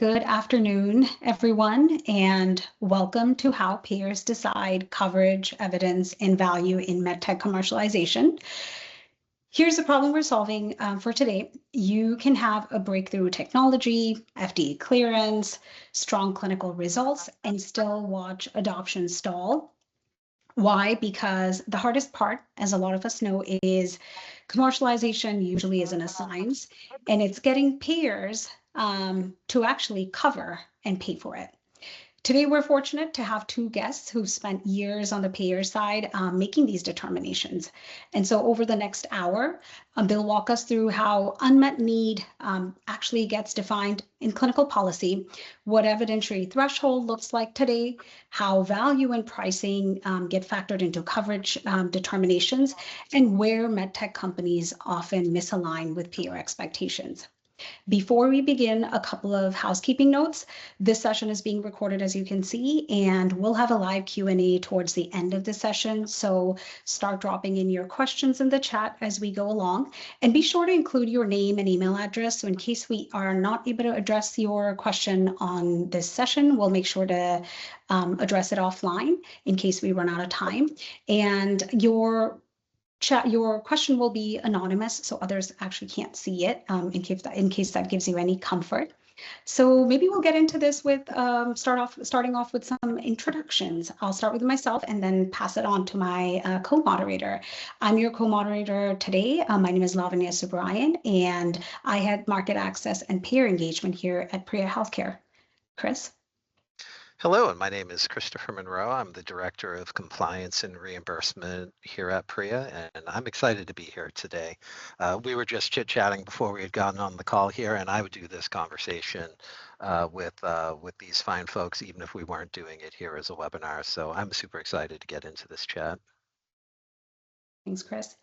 Good afternoon, everyone, and welcome to How Payers Decide Coverage, Evidence, and Value in MedTech Commercialization. Here's the problem we're solving for today. You can have a breakthrough technology, FDA clearance, strong clinical results, and still watch adoption stall. Why? Because the hardest part, as a lot of us know, is commercialization usually isn't a science, and it's getting payers to actually cover and pay for it. Today, we're fortunate to have two guests who've spent years on the payer side making these determinations. And so over the next hour, they'll walk us through how unmet need actually gets defined in clinical policy, what evidentiary threshold looks like today, how value and pricing get factored into coverage determinations, and where medtech companies often misalign with payer expectations. Before we begin, a couple of housekeeping notes. This session is being recorded, as you can see, and we'll have a live Q&A towards the end of the session. So start dropping in your questions in the chat as we go along. And be sure to include your name and email address. So in case we are not able to address your question on this session, we'll make sure to address it offline in case we run out of time. And your question will be anonymous, so others actually can't see it in case that gives you any comfort. So maybe we'll get into this with starting off with some introductions. I'll start with myself and then pass it on to my co-moderator. I'm your co-moderator today. My name is Lavanya Subbarayan, and I had market access and payer engagement here at PRIA Healthcare. Chris? Hello, and my name is Kristofer Munroe. I'm the Director of Compliance and Reimbursement here at PRIA, and I'm excited to be here today. We were just chit-chatting before we had gotten on the call here, and I would do this conversation with these fine folks, even if we weren't doing it here as a webinar. So I'm super excited to get into this chat. Thanks, Chris.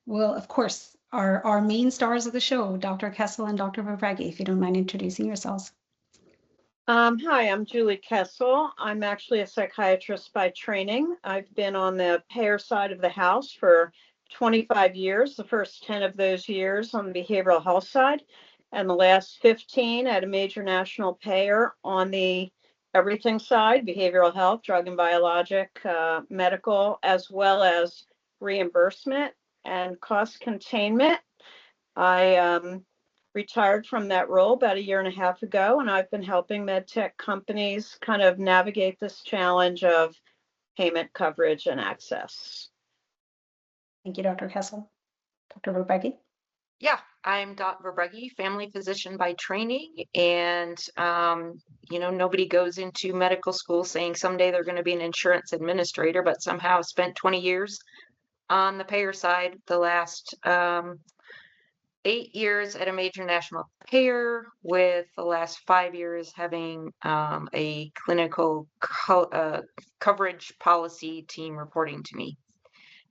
Well, of course, our main stars of the show, Dr. Kessel and Dr. Verbrugge, if you don't mind introducing yourselves. Hi, I'm Julie Kessel. I'm actually a psychiatrist by training. I've been on the payer side of the house for 25 years, the first 10 of those years on the behavioral health side, and the last 15 at a major national payer on the everything side, behavioral health, drug and biologic, medical, as well as reimbursement and cost containment. I retired from that role about 1.5 years ago, and I've been helping medtech companies kind of navigate this challenge of payment coverage and access. Thank you, Dr. Kessel. Dr. Verbrugge? Yeah, I'm Dr. Verbrugge, family physician by training, and nobody goes into medical school saying someday they're going to be an insurance administrator, but somehow spent 20 years on the payer side, the last 8 years at a major national payer, with the last 5 years having a clinical coverage policy team reporting to me.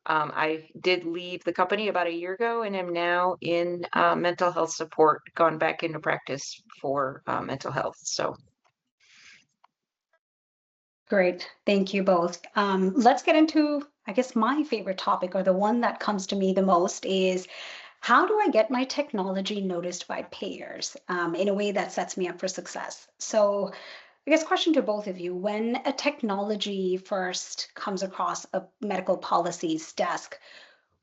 I did leave the company about 1 year ago and am now in mental health support, gone back into practice for mental health. So. Great, thank you both. Let's get into, I guess, my favorite topic, or the one that comes to me the most, is how do I get my technology noticed by payers in a way that sets me up for success? So I guess question to both of you, when a technology first comes across a medical policies desk,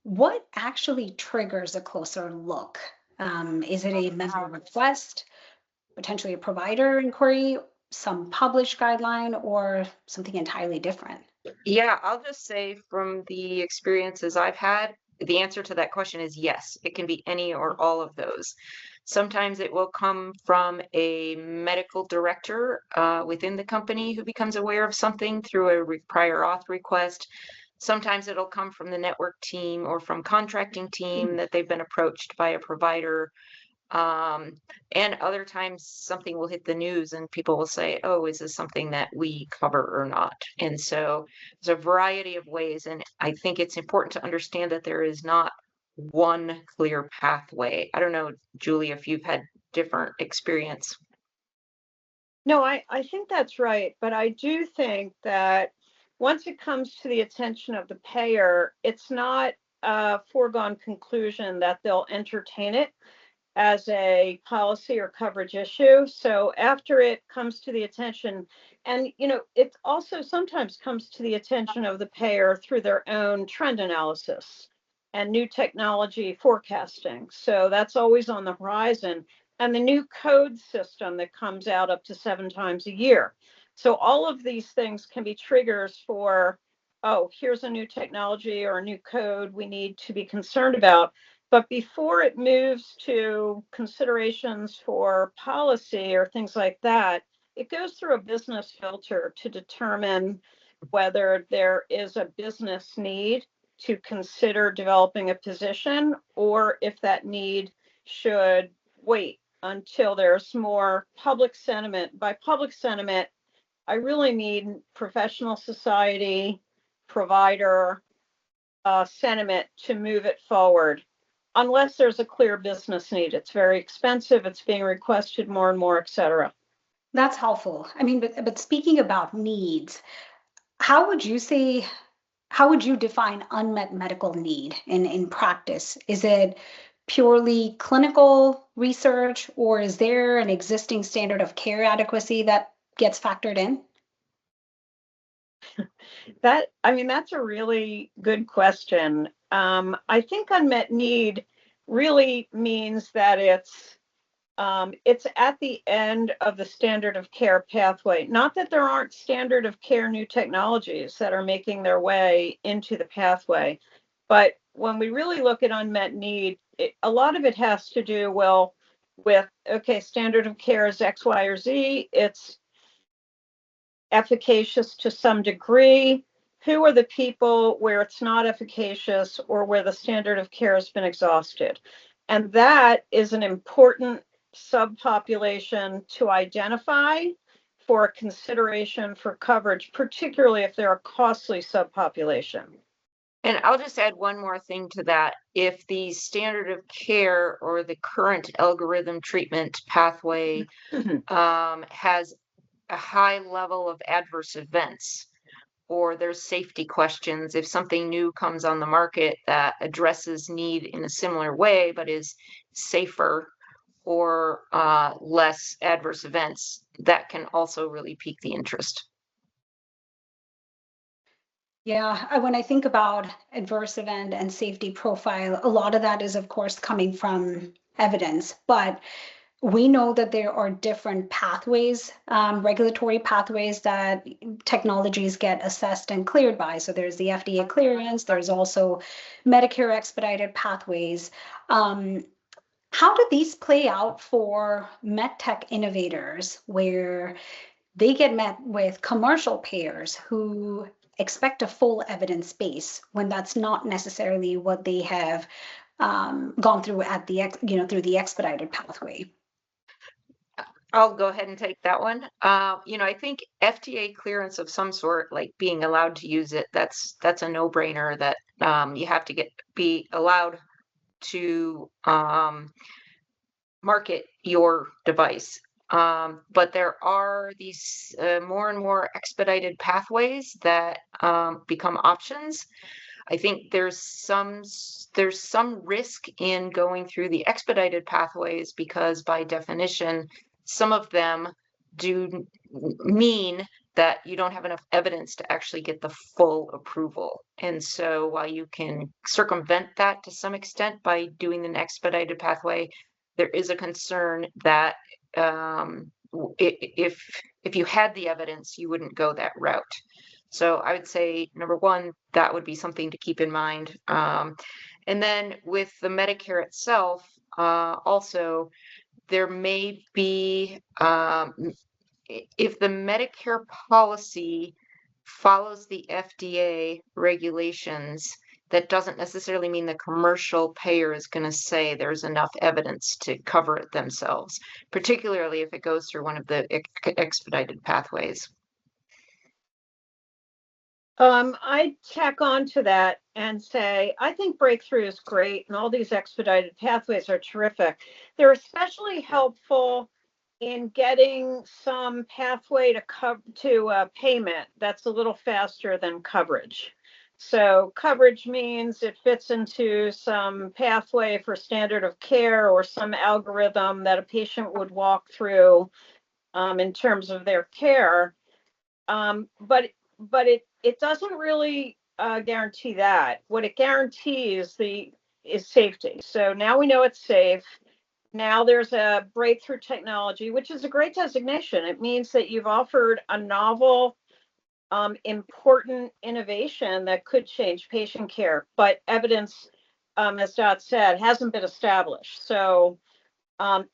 what actually triggers a closer look? Is it a member request, potentially a provider inquiry, some published guideline, or something entirely different? Yeah, I'll just say from the experiences I've had, the answer to that question is yes. It can be any or all of those. Sometimes it will come from a medical director within the company who becomes aware of something through a prior auth request. Sometimes it'll come from the network team or from contracting team that they've been approached by a provider. And other times something will hit the news and people will say, oh, is this something that we cover or not? And so there's a variety of ways. And I think it's important to understand that there is not one clear pathway. I don't know, Julie, if you've had different experience. No, I think that's right. But I do think that once it comes to the attention of the payer, it's not a foregone conclusion that they'll entertain it. as a policy or coverage issue. So after it comes to the attention, and it also sometimes comes to the attention of the payer through their own trend analysis and new technology forecasting. So that's always on the horizon. And the new code system that comes out up to 7 times a year. So all of these things can be triggers for, oh, here's a new technology or a new code we need to be concerned about. But before it moves to considerations for policy or things like that, it goes through a business filter to determine whether there is a business need to consider developing a position, or if that need should wait until there's more public sentiment. By public sentiment, I really mean professional society, provider sentiment to move it forward. Unless there's a clear business need. It's very expensive, it's being requested more and more, et cetera. That's helpful. I mean, but speaking about needs, how would you say, how would you define unmet medical need in practice? Is it purely clinical research, or is there an existing standard of care adequacy that gets factored in? That's a really good question. I think unmet need really means that it's at the end of the standard of care pathway. Not that there aren't standard of care new technologies that are making their way into the pathway, but when we really look at unmet need, a lot of it has to do, well, with, okay, standard of care is X, Y, or Z. It's efficacious to some degree. Who are the people where it's not efficacious or where the standard of care has been exhausted? And that is an important subpopulation to identify for consideration for coverage, particularly if they're a costly subpopulation. And I'll just add one more thing to that. If the standard of care or the current algorithm treatment pathway has a high level of adverse events, or there's safety questions, if something new comes on the market that addresses need in a similar way but is safer or less adverse events, that can also really pique the interest. Yeah, when I think about adverse event and safety profile, a lot of that is, of course, coming from evidence, but we know that there are different pathways, regulatory pathways that technologies get assessed and cleared by. So there's the FDA clearance, there's also Medicare expedited pathways. How do these play out for MedTech innovators, where they get met with commercial payers who expect a full evidence base when that's not necessarily what they have gone through at the through the expedited pathway? I'll go ahead and take that one. I think FDA clearance of some sort, like being allowed to use it, that's a no-brainer that you have to be allowed to market your device. But there are these more and more expedited pathways that become options. I think there's some risk in going through the expedited pathways because by definition, some of them do mean that you don't have enough evidence to actually get the full approval. And so while you can circumvent that to some extent by doing an expedited pathway, there is a concern that if you had the evidence, you wouldn't go that route. So I would say, number one, that would be something to keep in mind. And then with the Medicare itself, also, there may be, if the Medicare policy follows the FDA regulations, that doesn't necessarily mean the commercial payer is going to say there's enough evidence to cover it themselves, particularly if it goes through one of the expedited pathways. I tack on to that and say, I think breakthrough is great and all these expedited pathways are terrific. They're especially helpful in getting some pathway to payment that's a little faster than coverage. So coverage means it fits into some pathway for standard of care or some algorithm that a patient would walk through in terms of their care. But it doesn't really guarantee that. What it guarantees is safety. So now we know it's safe. Now there's a breakthrough technology, which is a great designation. It means that you've offered a novel, important innovation that could change patient care, but evidence, as Dot said, hasn't been established. So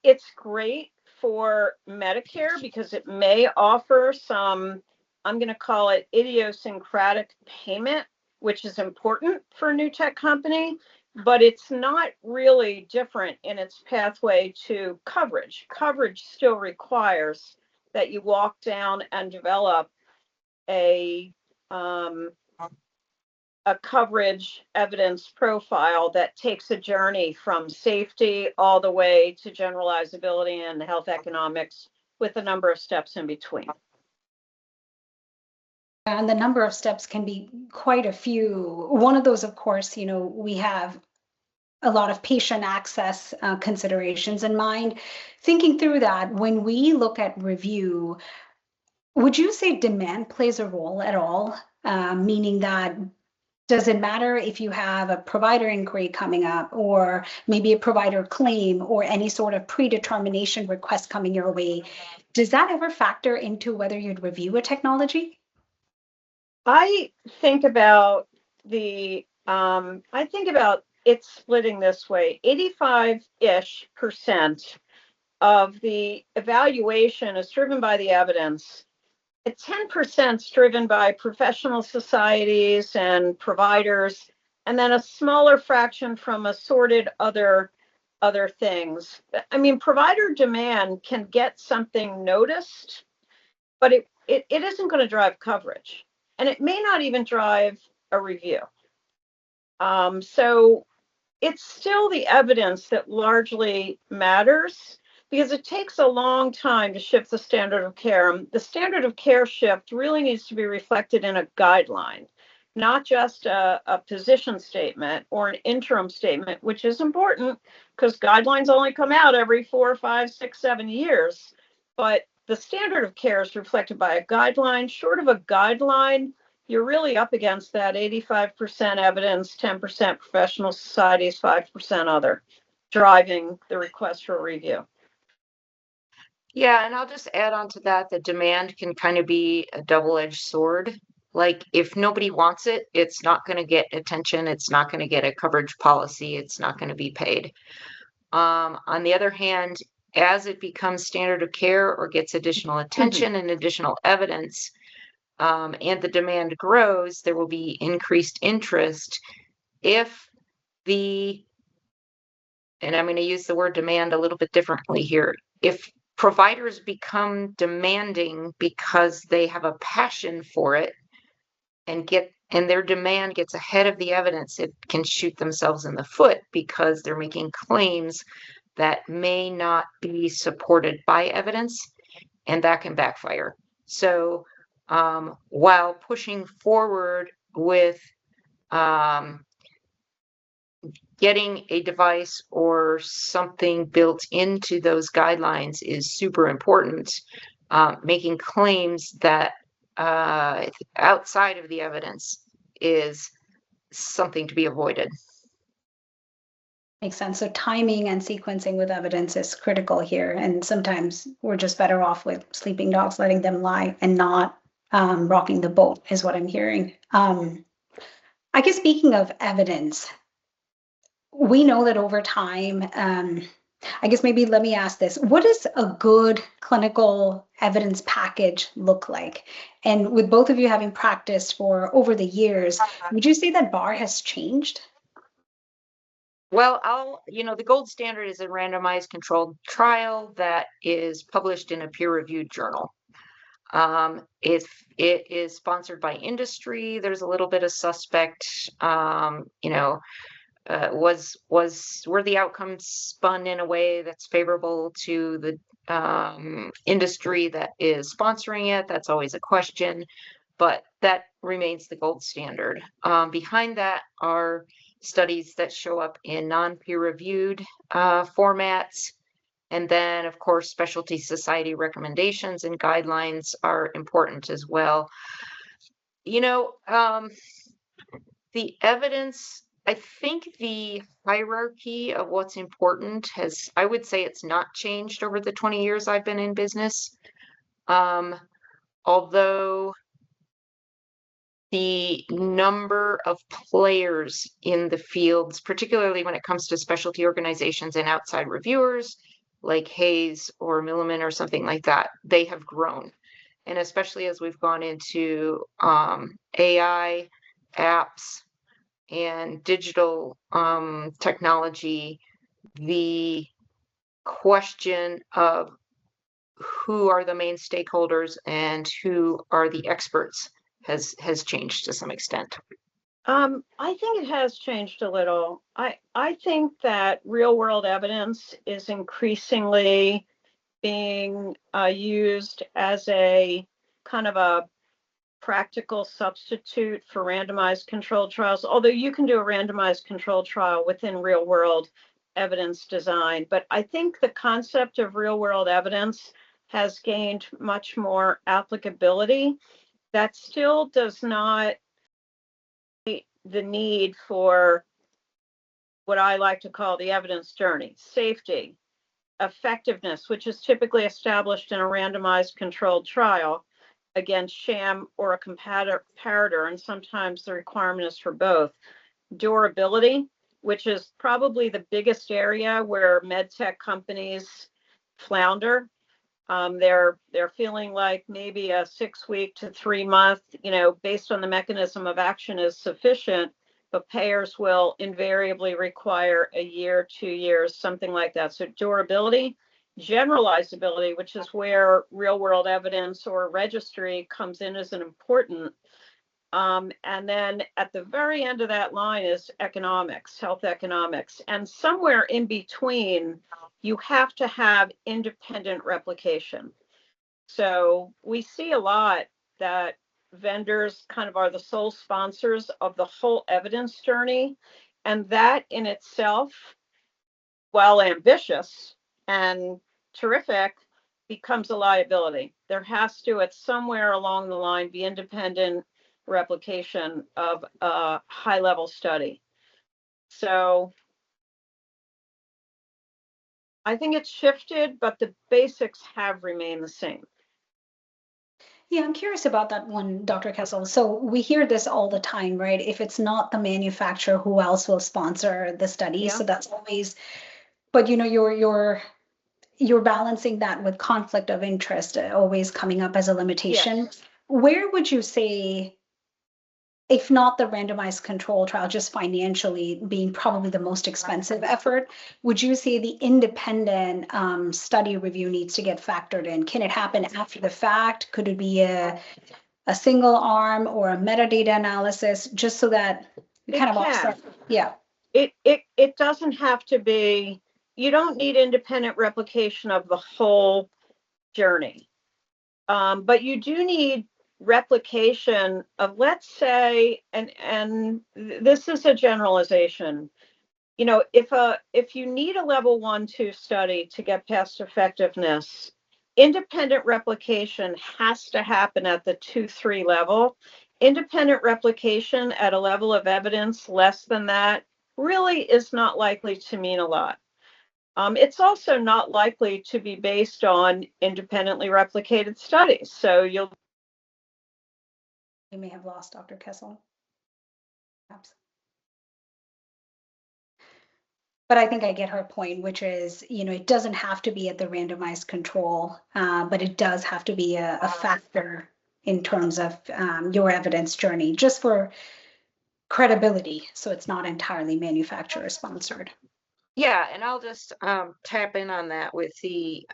it's great for Medicare because it may offer some, I'm going to call it idiosyncratic payment, which is important for a new tech company, but it's not really different in its pathway to coverage. Coverage still requires that you walk down and develop a coverage evidence profile that takes a journey from safety all the way to generalizability and health economics with a number of steps in between. And the number of steps can be quite a few. One of those, of course, we have a lot of patient access considerations in mind. Thinking through that, when we look at review, would you say demand plays a role at all? Meaning that, does it matter if you have a provider inquiry coming up, or maybe a provider claim, or any sort of predetermination request coming your way? Does that ever factor into whether you'd review a technology? I think about it splitting this way. 85-ish% of the evaluation is driven by the evidence. 10% is driven by professional societies and providers, and then a smaller fraction from assorted other things. I mean, provider demand can get something noticed, but it isn't going to drive coverage, and it may not even drive a review. So it's still the evidence that largely matters, because it takes a long time to shift the standard of care. The standard of care shift really needs to be reflected in a guideline, not just a position statement or an interim statement, which is important because guidelines only come out every 4, 5, 6, 7 years. But the standard of care is reflected by a guideline. Short of a guideline, you're really up against that 85% evidence, 10% professional societies, 5% other, driving the request for a review. Yeah, and I'll just add on to that, the demand can kind of be a double-edged sword. Like, if nobody wants it, it's not going to get attention. It's not going to get a coverage policy. It's not going to be paid. On the other hand, as it becomes standard of care or gets additional attention and additional evidence, and the demand grows, there will be increased interest. And I'm going to use the word demand a little bit differently here. If providers become demanding because they have a passion for it and their demand gets ahead of the evidence, it can shoot themselves in the foot because they're making claims that may not be supported by evidence, and that can backfire. So while pushing forward with getting a device or something built into those guidelines is super important, making claims that outside of the evidence is something to be avoided. Makes sense. So timing and sequencing with evidence is critical here. And sometimes we're just better off with sleeping dogs, letting them lie and not rocking the boat, is what I'm hearing. I guess speaking of evidence, we know that over time, I guess maybe let me ask this. What does a good clinical evidence package look like? And with both of you having practiced for over the years, would you say that bar has changed? Well, the gold standard is a randomized controlled trial that is published in a peer-reviewed journal. If it is sponsored by industry, there's a little bit of suspect, were the outcomes spun in a way that's favorable to the industry that is sponsoring it? That's always a question. But that remains the gold standard. Behind that are studies that show up in non-peer-reviewed formats. And then, of course, specialty society recommendations and guidelines are important as well. You know, the evidence, I think the hierarchy of what's important has, I would say it's not changed over the 20 years I've been in business. Although the number of players in the fields, particularly when it comes to specialty organizations and outside reviewers like Hayes or Milliman or something like that, they have grown. And especially as we've gone into AI, apps, and digital technology, the question of who are the main stakeholders and who are the experts has changed to some extent. I think it has changed a little. I think that real world evidence is increasingly being used as a kind of a practical substitute for randomized controlled trials, although you can do a randomized controlled trial within real world evidence design. But I think the concept of real world evidence has gained much more applicability. That still does not meet the need for what I like to call the evidence journey: safety, effectiveness, which is typically established in a randomized controlled trial against sham or a comparator, and sometimes the requirement is for both. Durability, which is probably the biggest area where medtech companies flounder. They're feeling like maybe a 6-week to 3-month, based on the mechanism of action is sufficient, but payers will invariably require a year, 2 years, something like that. So durability, generalizability, which is where real world evidence or registry comes in as an important. And then at the very end of that line is economics, health economics. And somewhere in between, you have to have independent replication. So we see a lot that vendors kind of are the sole sponsors of the whole evidence journey. And that in itself, while ambitious and terrific, becomes a liability. There has to, at somewhere along the line, be independent replication of a high level study. So I think it's shifted, but the basics have remained the same. Yeah, I'm curious about that one, Dr. Kessel. So we hear this all the time, right? If it's not the manufacturer, who else will sponsor the study? Yeah. So that's always, but you're balancing that with conflict of interest, always coming up as a limitation. Yes. Where would you say, if not the randomized control trial, just financially being probably the most expensive effort, would you say the independent study review needs to get factored in? Can it happen after the fact? Could it be a single arm or a metadata analysis, just so that It kind of can. offset? Yeah. It doesn't have to be, you don't need independent replication of the whole journey. But you do need replication of, let's say, and this is a generalization, if you need a level 1-2 study to get past effectiveness, independent replication has to happen at the 2-3 level. Independent replication at a level of evidence less than that really is not likely to mean a lot. It's also not likely to be based on independently replicated studies. So We may have lost Dr. Kessel. Perhaps. But I think I get her point, which is, it doesn't have to be at the randomized control, but it does have to be a factor in terms of your evidence journey, just for credibility. So it's not entirely manufacturer sponsored. Yeah, and I'll just tap in on that with the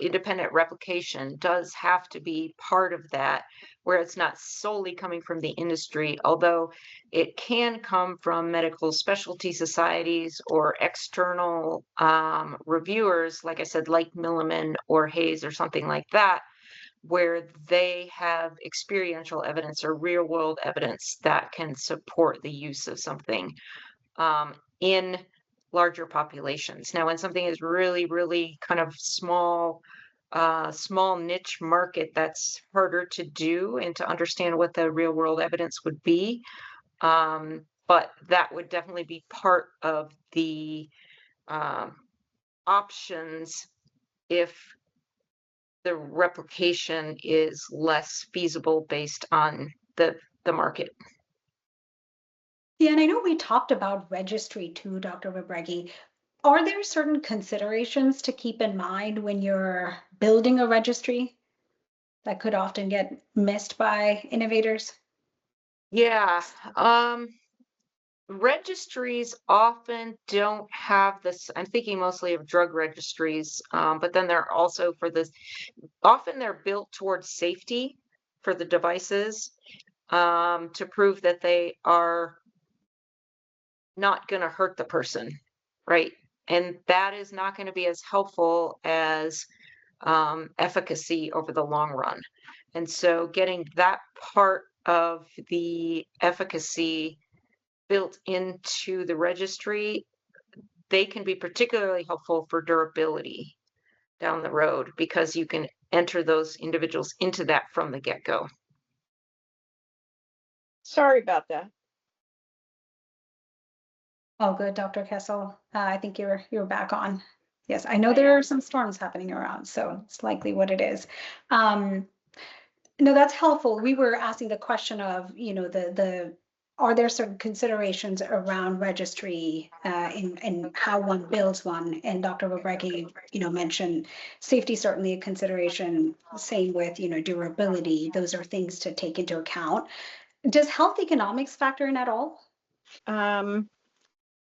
independent replication does have to be part of that, where it's not solely coming from the industry, although it can come from medical specialty societies or external reviewers, like I said, like Milliman or Hayes or something like that. where they have experiential evidence or real world evidence that can support the use of something in larger populations. Now, when something is really, really kind of small niche market, that's harder to do and to understand what the real world evidence would be. But that would definitely be part of the options if the replication is less feasible based on the market. Yeah, and I know we talked about registry too, Dr. Verbrugge. Are there certain considerations to keep in mind when you're building a registry that could often get missed by innovators? Yeah. Registries often don't have this. I'm thinking mostly of drug registries, but then they're also for this, often they're built towards safety for the devices, to prove that they are not going to hurt the person, right? And that is not going to be as helpful as efficacy over the long run. And so getting that part of the efficacy built into the registry, they can be particularly helpful for durability down the road because you can enter those individuals into that from the get-go. Sorry about that. Oh, good, Dr. Kessel. I think you're back on. Yes, I know there are some storms happening around, so it's likely what it is. No, that's helpful. We were asking the question of, are there certain considerations around registry in how one builds one? And Dr. Verbrugge, mentioned safety certainly a consideration. Same with, durability. Those are things to take into account. Does health economics factor in at all?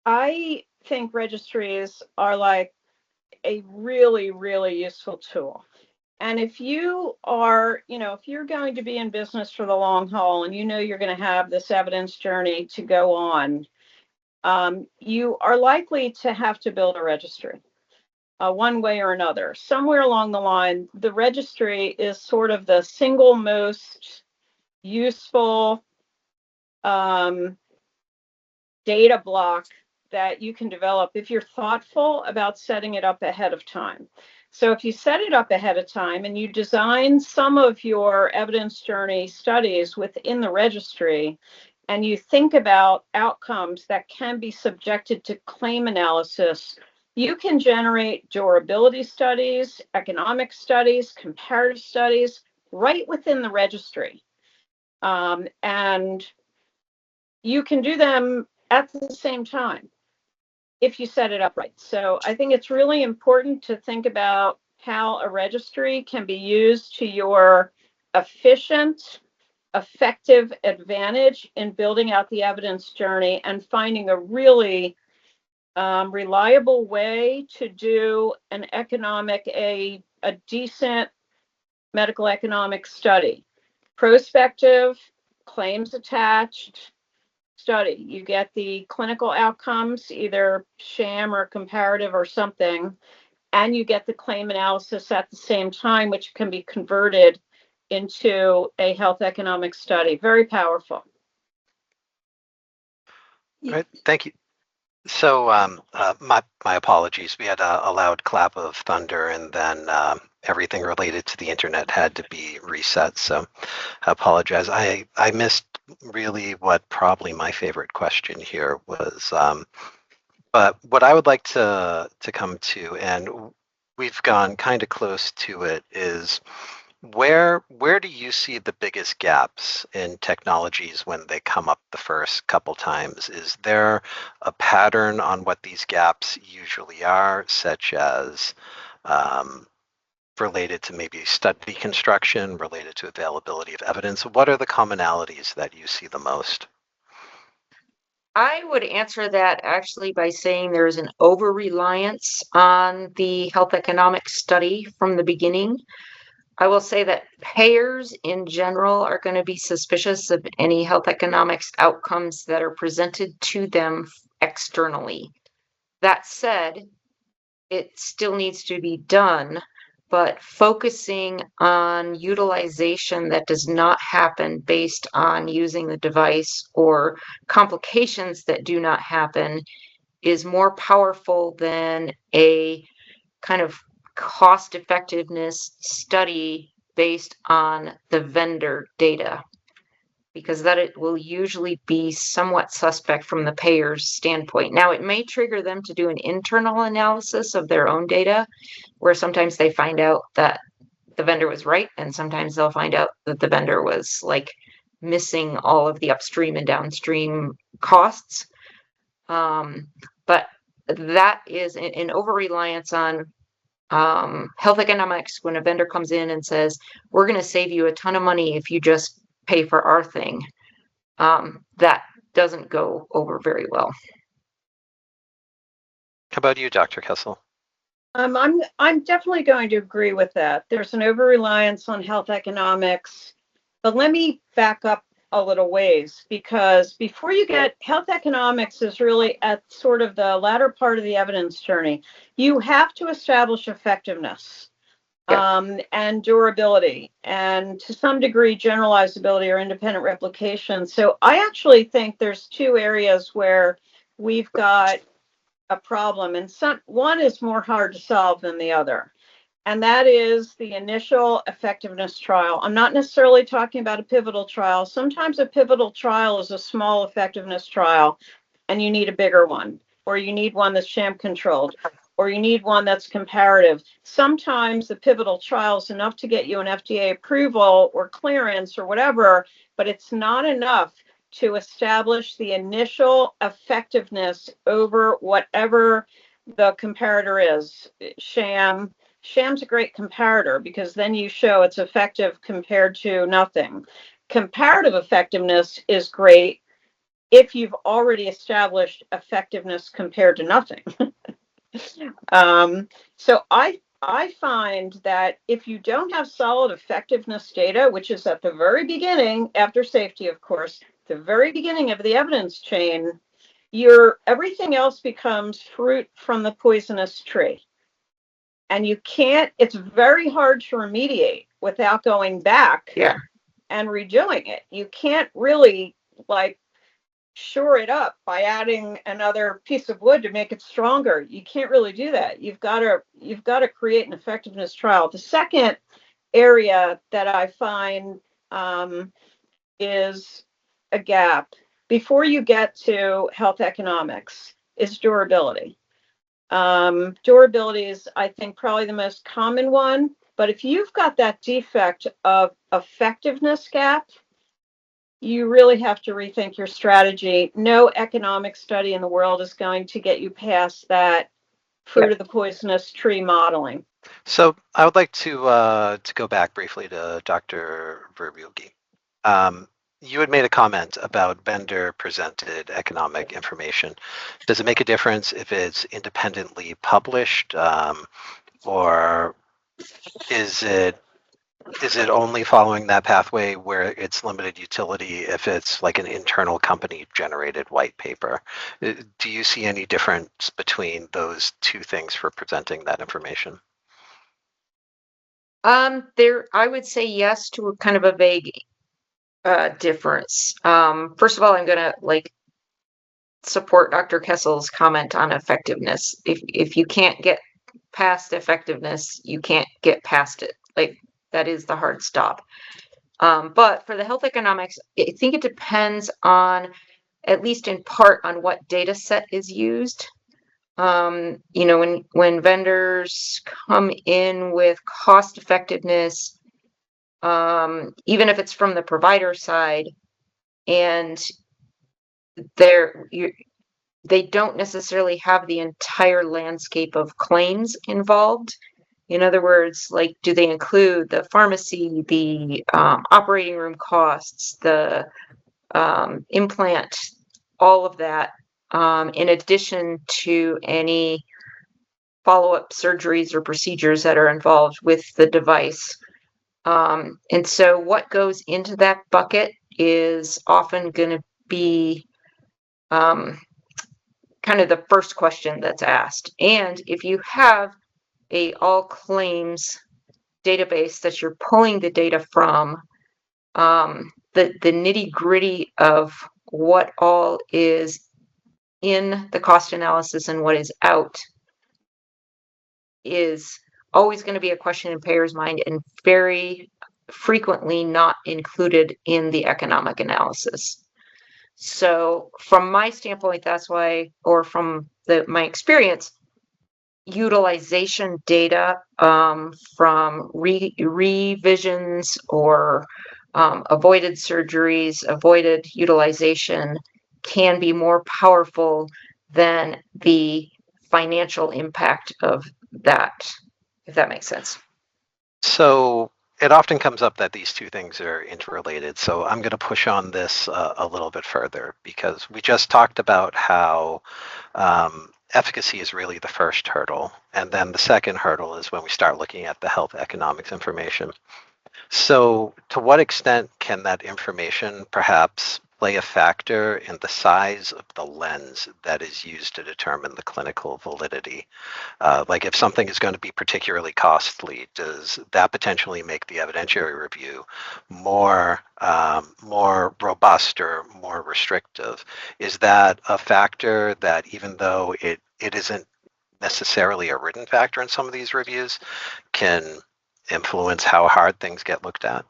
I think registries are like a really, really useful tool. And if you are, if you're going to be in business for the long haul and you're going to have this evidence journey to go on, you are likely to have to build a registry one way or another. Somewhere along the line, the registry is sort of the single most useful data block that you can develop if you're thoughtful about setting it up ahead of time. So if you set it up ahead of time and you design some of your evidence journey studies within the registry, and you think about outcomes that can be subjected to claim analysis, you can generate durability studies, economic studies, comparative studies right within the registry. And you can do them at the same time if you set it up right. So I think it's really important to think about how a registry can be used to your efficient, effective advantage in building out the evidence journey and finding a really reliable way to do a decent medical economic study. Prospective, claims attached study. You get the clinical outcomes, either sham or comparative or something, and you get the claim analysis at the same time, which can be converted into a health economic study. Very powerful. All right, thank you. So my apologies. We had a loud clap of thunder, and then everything related to the internet had to be reset. So I apologize. I missed really what probably my favorite question here was. But what I would like to come to, and we've gone kind of close to it, is where do you see the biggest gaps in technologies when they come up the first couple times? Is there a pattern on what these gaps usually are, such as related to maybe study construction, related to availability of evidence? What are the commonalities that you see the most? I would answer that actually by saying there is an over-reliance on the health economic study from the beginning. I will say that payers in general are going to be suspicious of any health economics outcomes that are presented to them externally. That said, it still needs to be done. but focusing on utilization that does not happen based on using the device or complications that do not happen is more powerful than a kind of cost effectiveness study based on the vendor data, because that it will usually be somewhat suspect from the payer's standpoint. Now, it may trigger them to do an internal analysis of their own data, where sometimes they find out that the vendor was right, and sometimes they'll find out that the vendor was like missing all of the upstream and downstream costs. But that is an over-reliance on health economics. When a vendor comes in and says, we're going to save you a ton of money if you just pay for our thing, that doesn't go over very well. How about you, Dr. Kessel? I'm definitely going to agree with that. There's an over-reliance on health economics, but let me back up a little ways, because before you get health economics is really at sort of the latter part of the evidence journey. You have to establish effectiveness and durability, and to some degree generalizability or independent replication. So I actually think there's two areas where we've got a problem, and one is more hard to solve than the other. And that is the initial effectiveness trial. I'm not necessarily talking about a pivotal trial. Sometimes a pivotal trial is a small effectiveness trial, and you need a bigger one, or you need one that's sham controlled, or you need one that's comparative. Sometimes the pivotal trial is enough to get you an FDA approval or clearance or whatever, but it's not enough to establish the initial effectiveness over whatever the comparator is. Sham's a great comparator, because then you show it's effective compared to nothing. Comparative effectiveness is great if you've already established effectiveness compared to nothing. So I find that if you don't have solid effectiveness data, which is at the very beginning, after safety, of course, the very beginning of the evidence chain, everything else becomes fruit from the poisonous tree. And it's very hard to remediate without going back and redoing it. You can't really shore it up by adding another piece of wood to make it stronger. You can't really do that. You've got to create an effectiveness trial. The second area that I find is a gap before you get to health economics is durability. Durability is, I think, probably the most common one. But if you've got that defect of effectiveness gap, you really have to rethink your strategy. No economic study in the world is going to get you past that fruit of the poisonous tree modeling. So I would like to go back briefly to Dr. Verbrugge. You had made a comment about vendor-presented economic information. Does it make a difference if it's independently published, or is it only following that pathway where it's limited utility if it's like an internal company-generated white paper? Do you see any difference between those two things for presenting that information? I would say yes to a kind of a vague difference. First of all, I'm gonna support Dr. Kessel's comment on effectiveness. If you can't get past effectiveness, you can't get past it. That is the hard stop. But for the health economics, I think it depends on, at least in part, on what data set is used. When vendors come in with cost effectiveness, even if it's from the provider side, and they don't necessarily have the entire landscape of claims involved. In other words, do they include the pharmacy, the operating room costs, the implant, all of that, in addition to any follow-up surgeries or procedures that are involved with the device. And so what goes into that bucket is often going to be kind of the first question that's asked. And if you have a all claims database that you're pulling the data from, the nitty-gritty of what all is in the cost analysis and what is out is always going to be a question in payers' mind and very frequently not included in the economic analysis. So from my standpoint, that's why, or from my experience, utilization data from revisions or avoided surgeries, avoided utilization can be more powerful than the financial impact of that, if that makes sense. So it often comes up that these two things are interrelated. So I'm going to push on this a little bit further, because we just talked about how efficacy is really the first hurdle. And then the second hurdle is when we start looking at the health economics information. So to what extent can that information perhaps play a factor in the size of the lens that is used to determine the clinical validity? Like if something is going to be particularly costly, does that potentially make the evidentiary review more robust or more restrictive? Is that a factor that, even though it isn't necessarily a written factor in some of these reviews, can influence how hard things get looked at?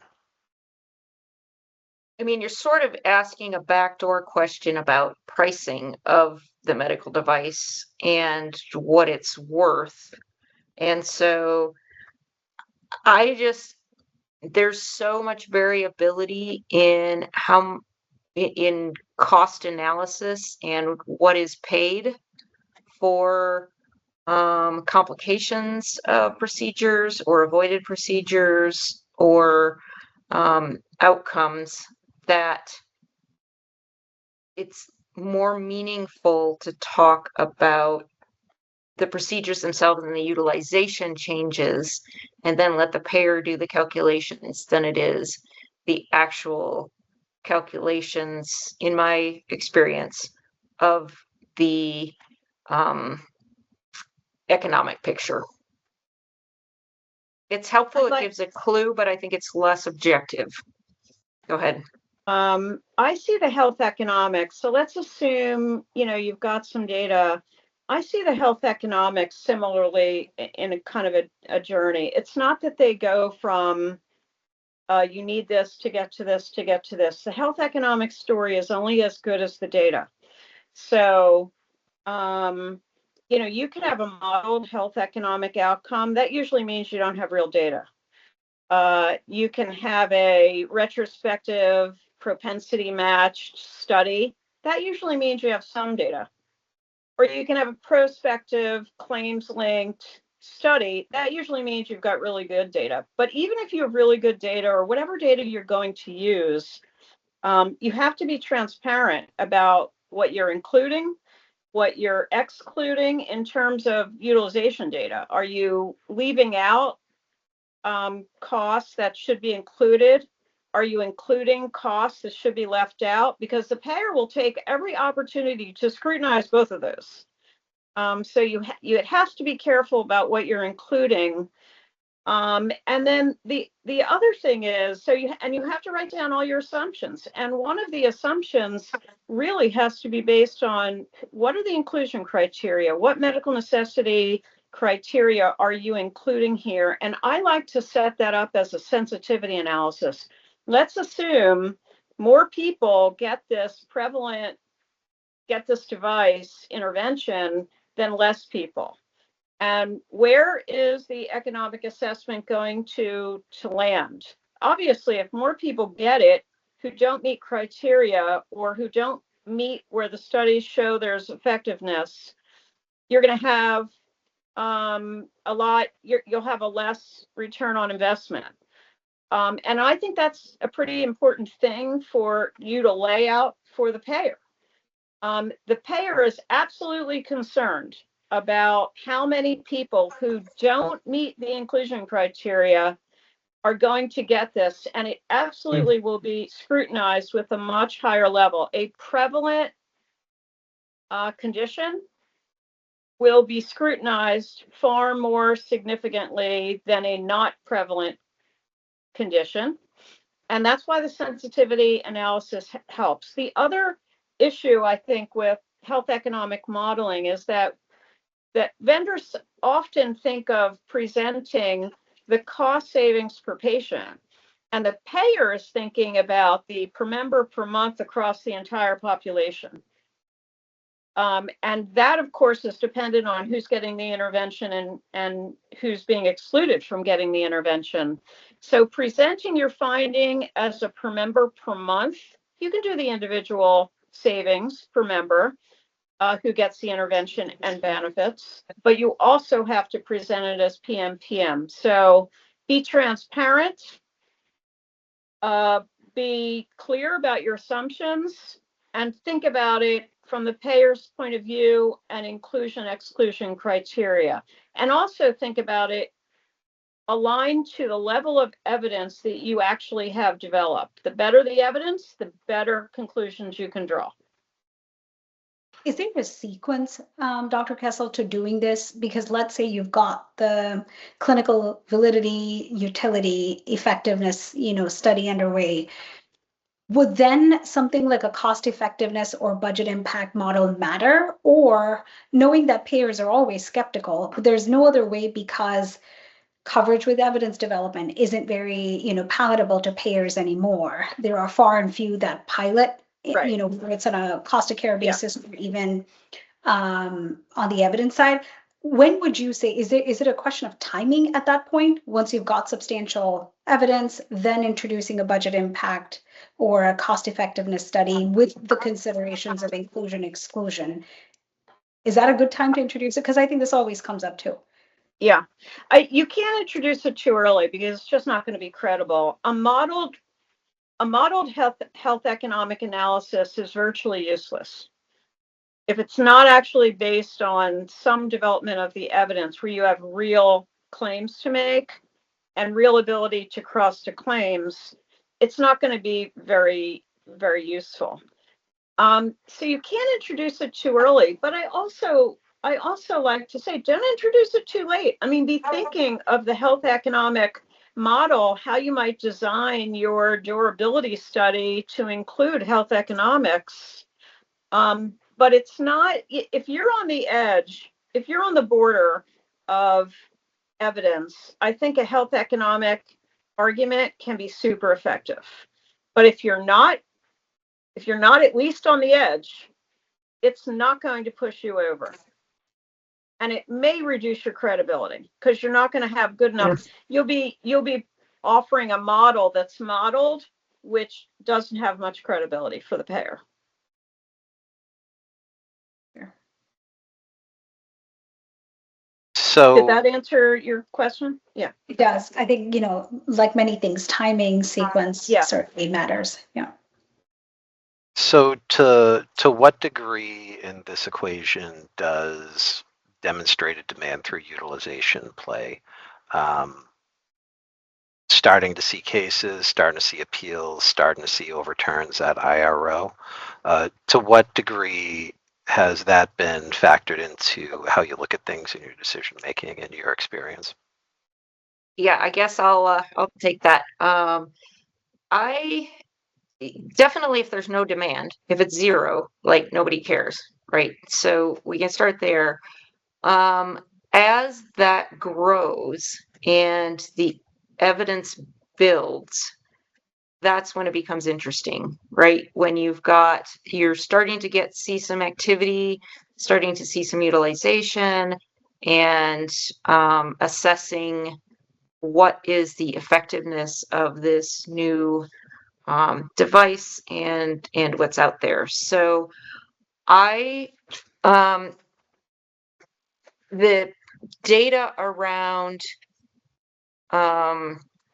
I mean, you're sort of asking a backdoor question about pricing of the medical device and what it's worth. And so there's so much variability in in cost analysis and what is paid for complications of procedures or avoided procedures or outcomes, that it's more meaningful to talk about the procedures themselves and the utilization changes and then let the payer do the calculations than it is the actual calculations, in my experience, of the economic picture. It's helpful, it gives a clue, but I think it's less objective. Go ahead. I see the health economics. So let's assume, you've got some data. I see the health economics similarly in a kind of a journey. It's not that they go from you need this to get to this to get to this. The health economics story is only as good as the data. So, you can have a modeled health economic outcome. That usually means you don't have real data. You can have a retrospective propensity matched study. That usually means you have some data. Or you can have a prospective claims linked study. That usually means you've got really good data. But even if you have really good data, or whatever data you're going to use, you have to be transparent about what you're including, what you're excluding in terms of utilization data. Are you leaving out costs that should be included? Are you including costs that should be left out? Because the payer will take every opportunity to scrutinize both of those. So you have to be careful about what you're including. And then the other thing is, you have to write down all your assumptions. And one of the assumptions really has to be based on what are the inclusion criteria? What medical necessity criteria are you including here? And I like to set that up as a sensitivity analysis. Let's assume more people get this device intervention than less people. And where is the economic assessment going to land? Obviously, if more people get it who don't meet criteria or who don't meet where the studies show there's effectiveness, you're going to have you'll have a less return on investment. And I think that's a pretty important thing for you to lay out for the payer. The payer is absolutely concerned about how many people who don't meet the inclusion criteria are going to get this, and it absolutely will be scrutinized with a much higher level. A prevalent condition will be scrutinized far more significantly than a not prevalent condition. And that's why the sensitivity analysis helps. The other issue, I think, with health economic modeling is that vendors often think of presenting the cost savings per patient, and the payer is thinking about the per member per month across the entire population. And that, of course, is dependent on who's getting the intervention and who's being excluded from getting the intervention. So presenting your finding as a per member per month, you can do the individual savings per member who gets the intervention and benefits, but you also have to present it as PMPM. So be transparent, be clear about your assumptions, and think about it from the payer's point of view and inclusion/exclusion criteria. And also think about it aligned to the level of evidence that you actually have developed. The better the evidence, the better conclusions you can draw. Is there a sequence, Dr. Kessel, to doing this? Because let's say you've got the clinical validity, utility, effectiveness, study underway. Would then something like a cost effectiveness or budget impact model matter? Or knowing that payers are always skeptical, there's no other way because coverage with evidence development isn't very, palatable to payers anymore. There are far and few that pilot, Right. whether it's on a cost of care basis or even on the evidence side. When would you say, is it a question of timing at that point? Once you've got substantial evidence, then introducing a budget impact or a cost effectiveness study with the considerations of inclusion, exclusion. Is that a good time to introduce it? Because I think this always comes up too. Yeah, you can't introduce it too early because it's just not going to be credible. A modeled health economic analysis is virtually useless if it's not actually based on some development of the evidence where you have real claims to make and real ability to cross to claims. It's not going to be very, very useful. So you can't introduce it too early, but I also like to say, don't introduce it too late. I mean, be thinking of the health economic model, how you might design your durability study to include health economics. But it's not, if you're on the edge, if you're on the border of evidence, I think a health economic argument can be super effective. But if you're not at least on the edge, it's not going to push you over. And it may reduce your credibility because you're not going to have good enough. You'll be offering a model that's modeled, which doesn't have much credibility for the payer. So did that answer your question? Yeah, it does. I think, like many things, timing, sequence certainly matters. Yeah. So to what degree in this equation does demonstrated demand through utilization play? Starting to see cases, starting to see appeals, starting to see overturns at IRO. To what degree has that been factored into how you look at things in your decision making and your experience? Yeah, I guess I'll take that. I definitely, if there's no demand, if it's zero, like nobody cares, right? So we can start there. As that grows and the evidence builds, that's when it becomes interesting, right? When you're starting to see some activity, starting to see some utilization, and assessing what is the effectiveness of this new device and what's out there. So the data around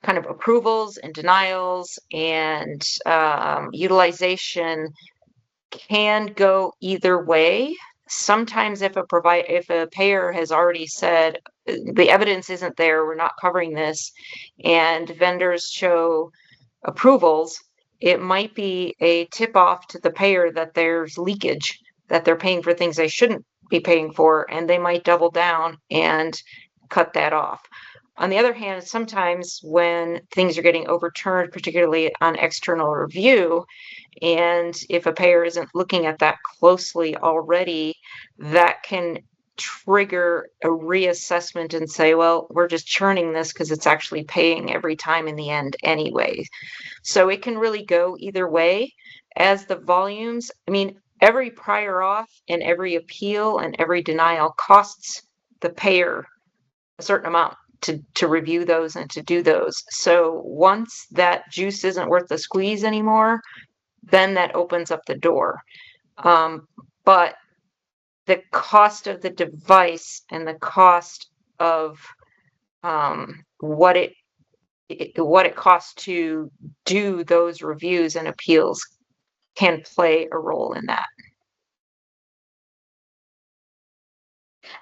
kind of approvals and denials and utilization can go either way. Sometimes if a payer has already said the evidence isn't there, we're not covering this, and vendors show approvals, it might be a tip off to the payer that there's leakage, that they're paying for things they shouldn't be paying for, and they might double down and cut that off. On the other hand, sometimes when things are getting overturned, particularly on external review, and if a payer isn't looking at that closely already, that can trigger a reassessment and say, well, we're just churning this because it's actually paying every time in the end anyway. So it can really go either way as the volumes. I mean, every prior auth and every appeal and every denial costs the payer a certain amount to review those and to do those. So once that juice isn't worth the squeeze anymore, then that opens up the door. But the cost of the device and the cost of what it costs to do those reviews and appeals can play a role in that.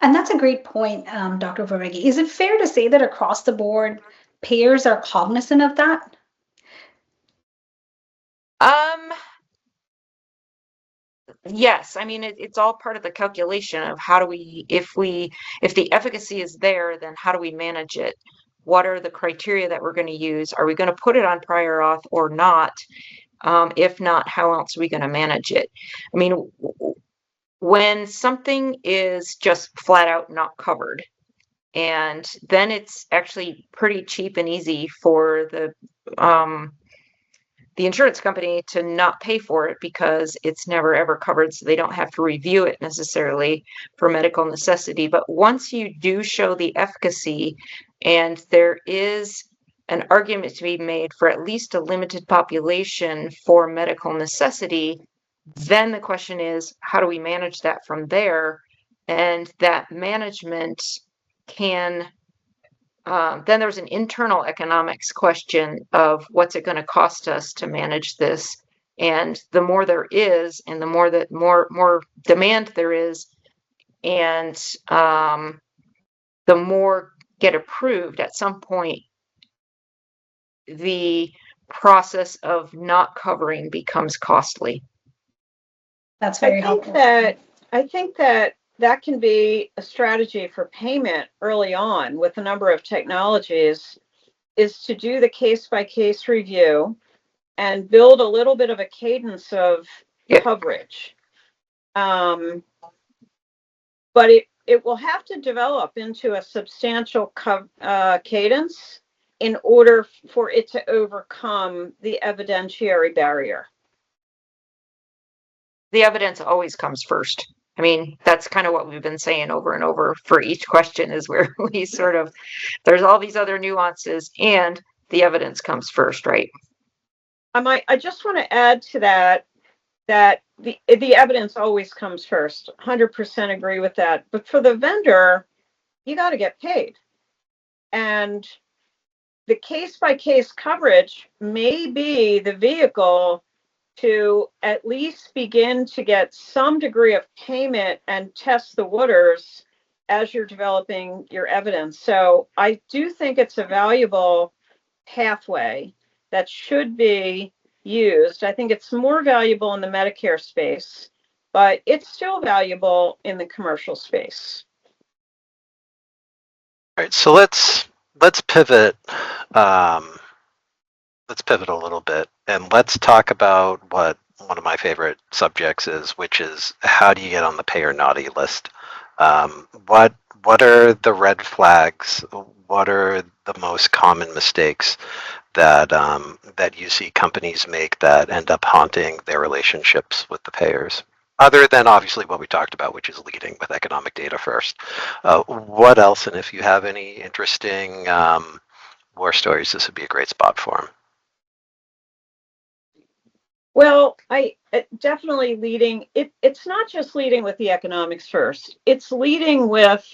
And that's a great point, Dr. Verbrugge. Is it fair to say that across the board, payers are cognizant of that? Yes, I mean it's all part of the calculation of how do we, if the efficacy is there, then how do we manage it? What are the criteria that we're going to use? Are we going to put it on prior auth or not? If not, how else are we going to manage it? I mean, when something is just flat out not covered, and then it's actually pretty cheap and easy for the insurance company to not pay for it because it's never ever covered, so they don't have to review it necessarily for medical necessity. But once you do show the efficacy and there is an argument to be made for at least a limited population for medical necessity, then the question is, how do we manage that from there? And that management can then there's an internal economics question of what's it going to cost us to manage this. And the more there is, and the more that more demand there is, and the more get approved, at some point, the process of not covering becomes costly. That's very helpful. I think that can be a strategy for payment early on with a number of technologies, is to do the case-by-case review and build a little bit of a cadence of coverage. But it will have to develop into a substantial cadence in order for it to overcome the evidentiary barrier. The evidence always comes first. I mean, that's kind of what we've been saying over and over for each question, is where we sort of, there's all these other nuances and the evidence comes first, right? I just want to add to that the evidence always comes first. 100% agree with that. But for the vendor, you got to get paid. And the case-by-case coverage may be the vehicle to at least begin to get some degree of payment and test the waters as you're developing your evidence. So I do think it's a valuable pathway that should be used. I think it's more valuable in the Medicare space, but it's still valuable in the commercial space. All right, so let's pivot. Let's pivot a little bit and let's talk about what one of my favorite subjects is, which is how do you get on the payer naughty list? What are the red flags? What are the most common mistakes that that you see companies make that end up haunting their relationships with the payers? Other than obviously what we talked about, which is leading with economic data first. What else? And if you have any interesting war stories, this would be a great spot for them. Well, I definitely leading. It's not just leading with the economics first. It's leading with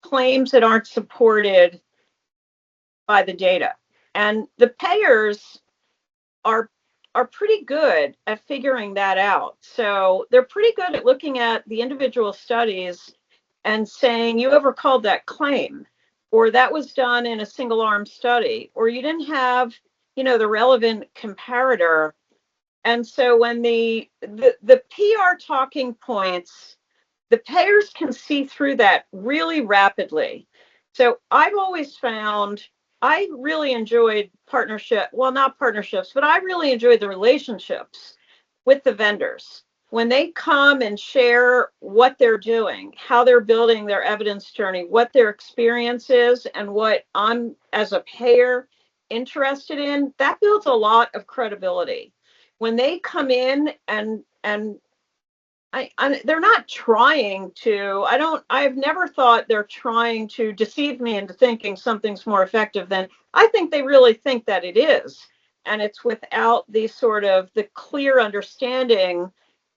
claims that aren't supported by the data. And the payers are pretty good at figuring that out. So they're pretty good at looking at the individual studies and saying, you overcalled that claim, or that was done in a single arm study, or you didn't have, the relevant comparator. And so when the PR talking points the payers can see through that really rapidly. So I've always found I really enjoyed not partnerships, but I really enjoyed the relationships with the vendors. When they come and share what they're doing, how they're building their evidence journey, what their experience is, and what I'm as a payer interested in, that builds a lot of credibility. When they come in and they're not trying to, I've never thought they're trying to deceive me into thinking something's more effective than I think they really think that it is. And it's without the clear understanding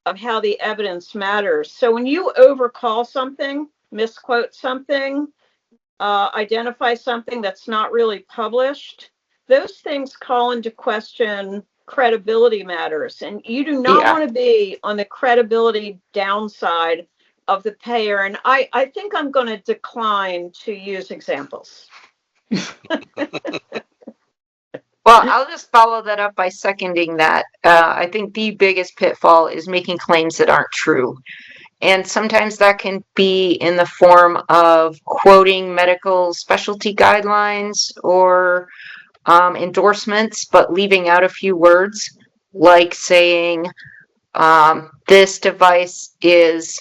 of how the evidence matters. So when you overcall something, misquote something, identify something that's not really published, those things call into question credibility matters. And you do not want to be on the credibility downside of the payer. And I think I'm going to decline to use examples. Well, I'll just follow that up by seconding that. I think the biggest pitfall is making claims that aren't true. And sometimes that can be in the form of quoting medical specialty guidelines or endorsements, but leaving out a few words, like saying, this device is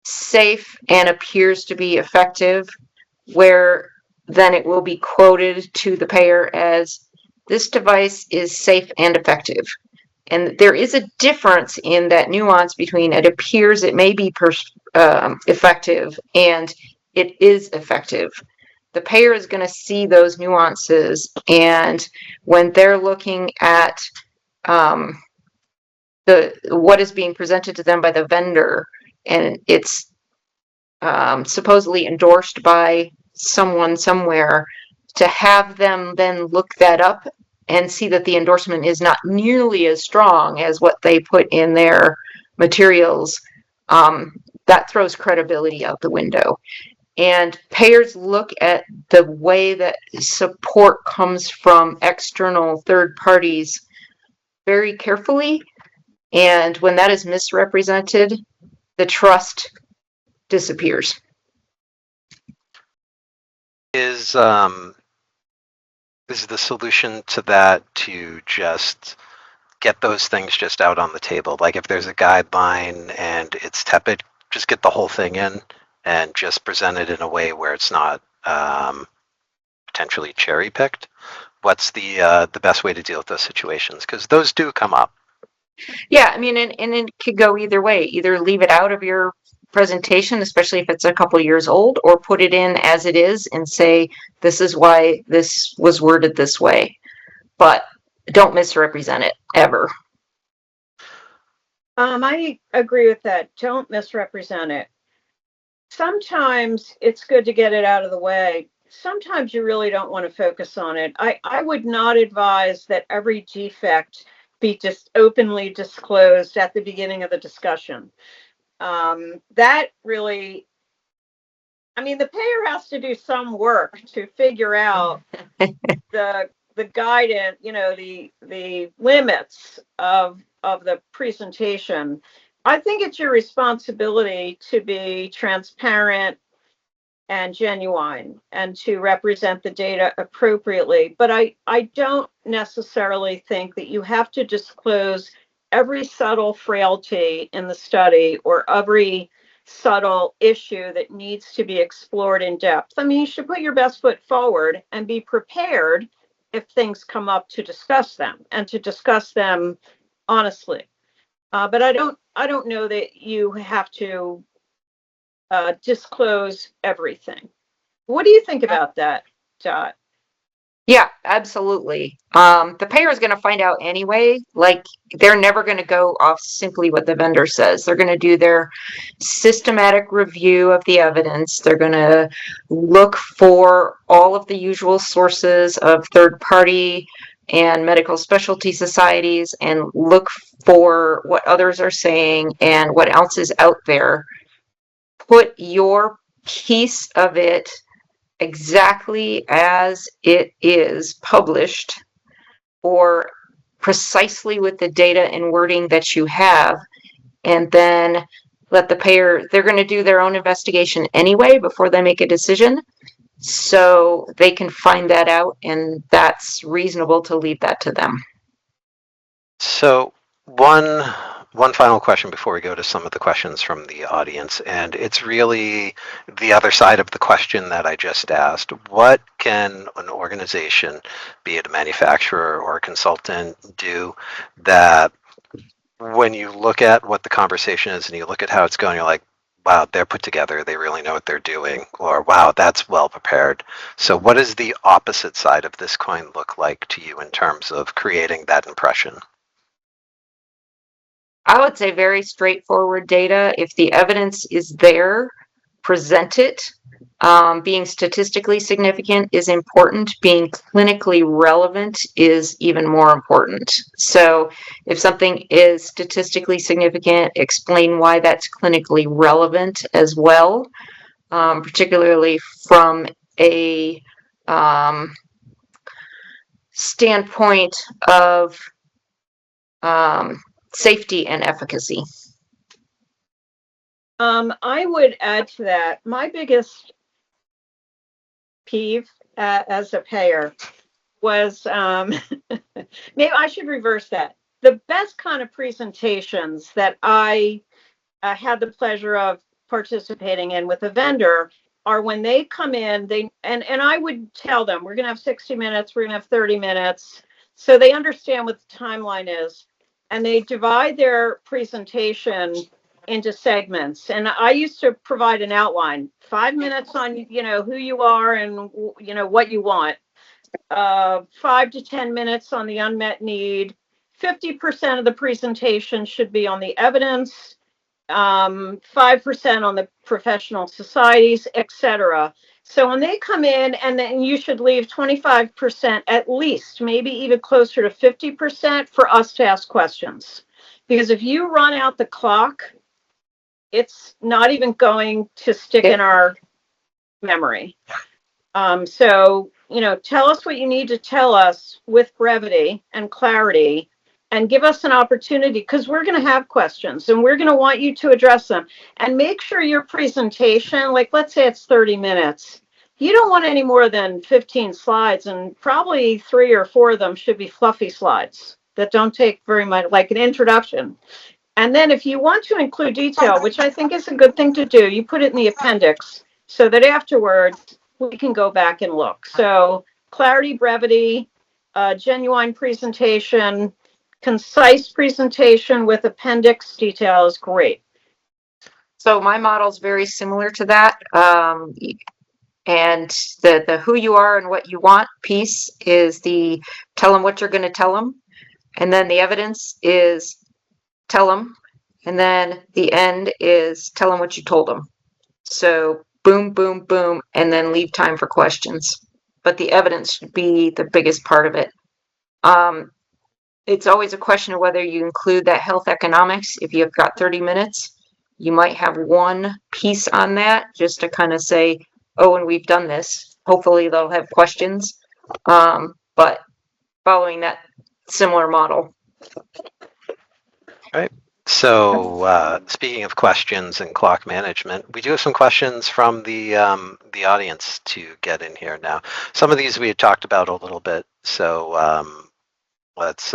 safe and appears to be effective, where then it will be quoted to the payer as, this device is safe and effective. And there is a difference in that nuance between it appears it may be effective and it is effective. The payer is going to see those nuances, and when they're looking at what is being presented to them by the vendor, and it's supposedly endorsed by someone somewhere, to have them then look that up and see that the endorsement is not nearly as strong as what they put in their materials, that throws credibility out the window. And payers look at the way that support comes from external third parties very carefully. And when that is misrepresented, the trust disappears. Is the solution to that to just get those things just out on the table? Like if there's a guideline and it's tepid, just get the whole thing in and just present it in a way where it's not potentially cherry picked. What's the best way to deal with those situations? Because those do come up. Yeah, I mean, and it could go either way. Either leave it out of your presentation, especially if it's a couple years old, or put it in as it is and say, this is why this was worded this way. But don't misrepresent it ever. I agree with that. Don't misrepresent it. Sometimes it's good to get it out of the way. Sometimes you really don't want to focus on it. I would not advise that every defect be just openly disclosed at the beginning of the discussion. That really, the payer has to do some work to figure out the guidance, the limits of the presentation. I think it's your responsibility to be transparent and genuine and to represent the data appropriately. But I don't necessarily think that you have to disclose every subtle frailty in the study or every subtle issue that needs to be explored in depth. You should put your best foot forward and be prepared if things come up to discuss them and to discuss them honestly. But I don't know that you have to disclose everything. What do you think about that, Dot? Yeah, absolutely. The payer is going to find out anyway. Like, they're never going to go off simply what the vendor says. They're going to do their systematic review of the evidence. They're going to look for all of the usual sources of third party and medical specialty societies and look for what others are saying and what else is out there. Put your piece of it exactly as it is published, or precisely with the data and wording that you have, and then let the payer, they're going to do their own investigation anyway before they make a decision. So they can find that out, and that's reasonable to leave that to them. So one final question before we go to some of the questions from the audience, and it's really the other side of the question that I just asked. What can an organization, be it a manufacturer or a consultant, do that when you look at what the conversation is and you look at how it's going, you're like, wow, they're put together, they really know what they're doing, or wow, that's well prepared. So what does the opposite side of this coin look like to you in terms of creating that impression? I would say very straightforward data. If the evidence is there, present it. Being statistically significant is important. Being clinically relevant is even more important. So if something is statistically significant, explain why that's clinically relevant as well, particularly from a standpoint of safety and efficacy. I would add to that, my biggest peeve as a payer was, maybe I should reverse that. The best kind of presentations that I had the pleasure of participating in with a vendor are when they come in, and I would tell them, we're going to have 60 minutes, we're going to have 30 minutes. So they understand what the timeline is, and they divide their presentation into segments. And I used to provide an outline, 5 minutes on, who you are and, what you want. 5 to 10 minutes on the unmet need. 50% of the presentation should be on the evidence, 5% on the professional societies, etc. So when they come in, and then you should leave 25%, at least, maybe even closer to 50%, for us to ask questions. Because if you run out the clock, it's not even going to stick in our memory. So, tell us what you need to tell us with brevity and clarity, and give us an opportunity, because we're going to have questions and we're going to want you to address them. And make sure your presentation, like let's say it's 30 minutes, you don't want any more than 15 slides, and probably 3 or 4 of them should be fluffy slides that don't take very much, like an introduction. And then if you want to include detail, which I think is a good thing to do, you put it in the appendix so that afterwards we can go back and look. So clarity, brevity, genuine presentation, concise presentation with appendix detail is great. So my model is very similar to that. And the who you are and what you want piece is the tell them what you're going to tell them. And then the evidence is tell them. And then the end is tell them what you told them. So boom, boom, boom, and then leave time for questions. But the evidence should be the biggest part of it. It's always a question of whether you include that health economics. If you've got 30 minutes, you might have one piece on that just to kind of say, oh, and we've done this. Hopefully they'll have questions. But following that similar model. Right. So speaking of questions and clock management, we do have some questions from the audience to get in here now. Some of these we had talked about a little bit, so let's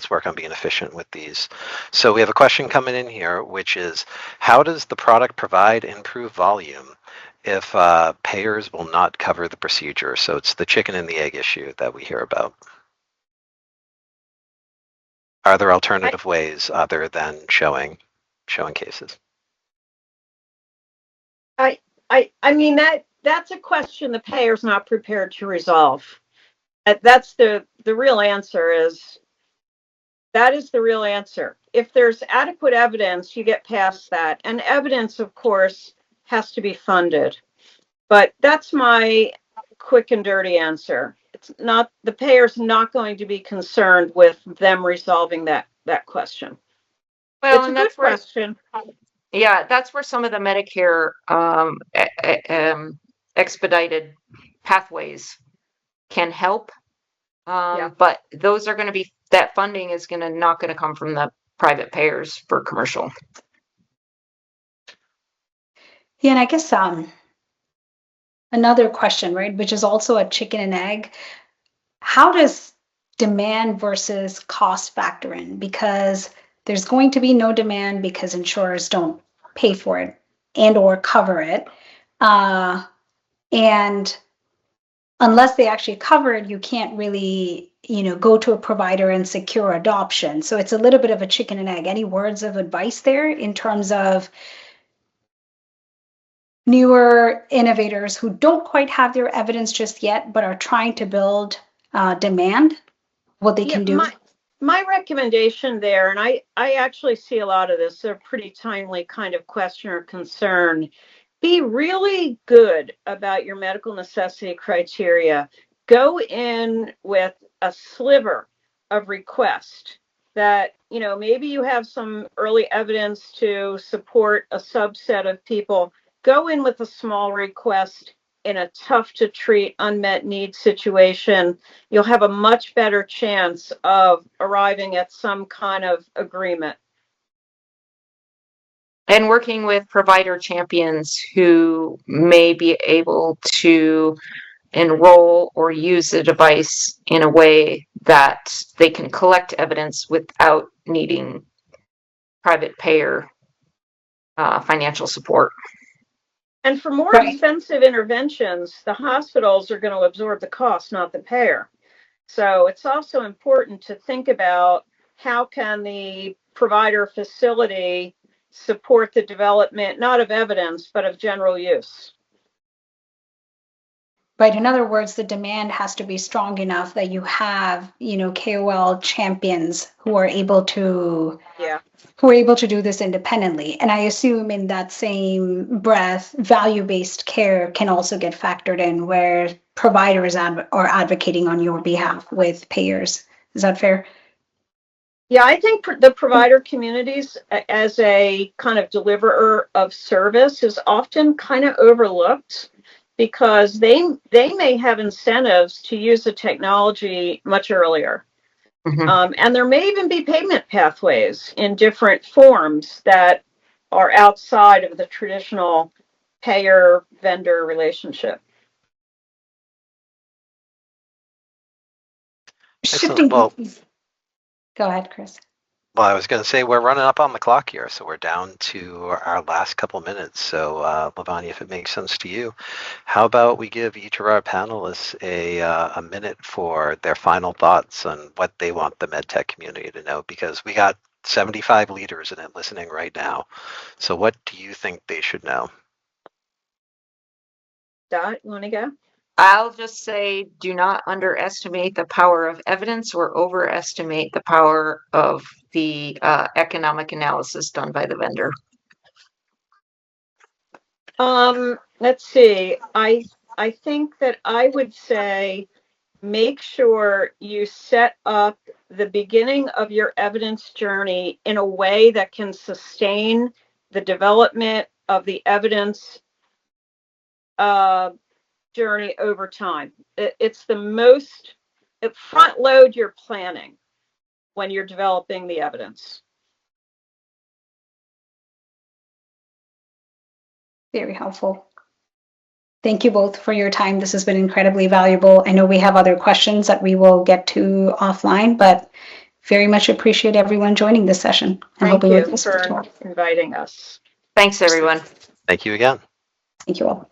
work on being efficient with these. So we have a question coming in here, which is, how does the product provide improved volume if payers will not cover the procedure? So it's the chicken and the egg issue that we hear about. Are there alternative ways other than showing cases? I mean, that's a question the payer's not prepared to resolve. That's the real answer is, that is the real answer. If there's adequate evidence, you get past that. And evidence, of course, has to be funded. But that's my quick and dirty answer. It's not, the payer's not going to be concerned with them resolving that question. Well, it's and a that's good question. Yeah, that's where some of the Medicare expedited pathways can help. But those are going to be, that funding is not going to come from the private payers for commercial. Yeah, and I guess another question, right, which is also a chicken and egg. How does demand versus cost factor in? Because there's going to be no demand because insurers don't pay for it and or cover it. And unless they actually cover it, you can't really, go to a provider and secure adoption. So it's a little bit of a chicken and egg. Any words of advice there in terms of newer innovators who don't quite have their evidence just yet, but are trying to build demand, what they can do? My recommendation there, and I actually see a lot of this, a pretty timely kind of question or concern. Be really good about your medical necessity criteria. Go in with a sliver of request that, maybe you have some early evidence to support a subset of people. Go in with a small request in a tough to treat unmet need situation. You'll have a much better chance of arriving at some kind of agreement. And working with provider champions who may be able to enroll or use the device in a way that they can collect evidence without needing private payer financial support. And for more Right. expensive interventions, the hospitals are going to absorb the cost, not the payer. So it's also important to think about how can the provider facility support the development, not of evidence, but of general use. Right. In other words, the demand has to be strong enough that you have, KOL champions who are able to do this independently. And I assume in that same breath, value-based care can also get factored in where providers are advocating on your behalf with payers. Is that fair? Yeah, I think the provider communities as a kind of deliverer of service is often kind of overlooked because they may have incentives to use the technology much earlier. Mm-hmm. And there may even be payment pathways in different forms that are outside of the traditional payer-vendor relationship. Shifting. Well, go ahead, Chris. Well, I was going to say we're running up on the clock here, so we're down to our last couple minutes. So, Lavanya, if it makes sense to you, how about we give each of our panelists a minute for their final thoughts on what they want the MedTech community to know? Because we got 75 leaders in it listening right now. So, what do you think they should know? Dot, you want to go? I'll just say, do not underestimate the power of evidence or overestimate the power of the economic analysis done by the vendor. Let's see. I think that I would say make sure you set up the beginning of your evidence journey in a way that can sustain the development of the evidence journey over time. It's the most, front load your planning when you're developing the evidence. Very helpful. Thank you both for your time. This has been incredibly valuable. I know we have other questions that we will get to offline, but very much appreciate everyone joining this session. Thank you for inviting us. Thanks, everyone. Thank you again. Thank you all.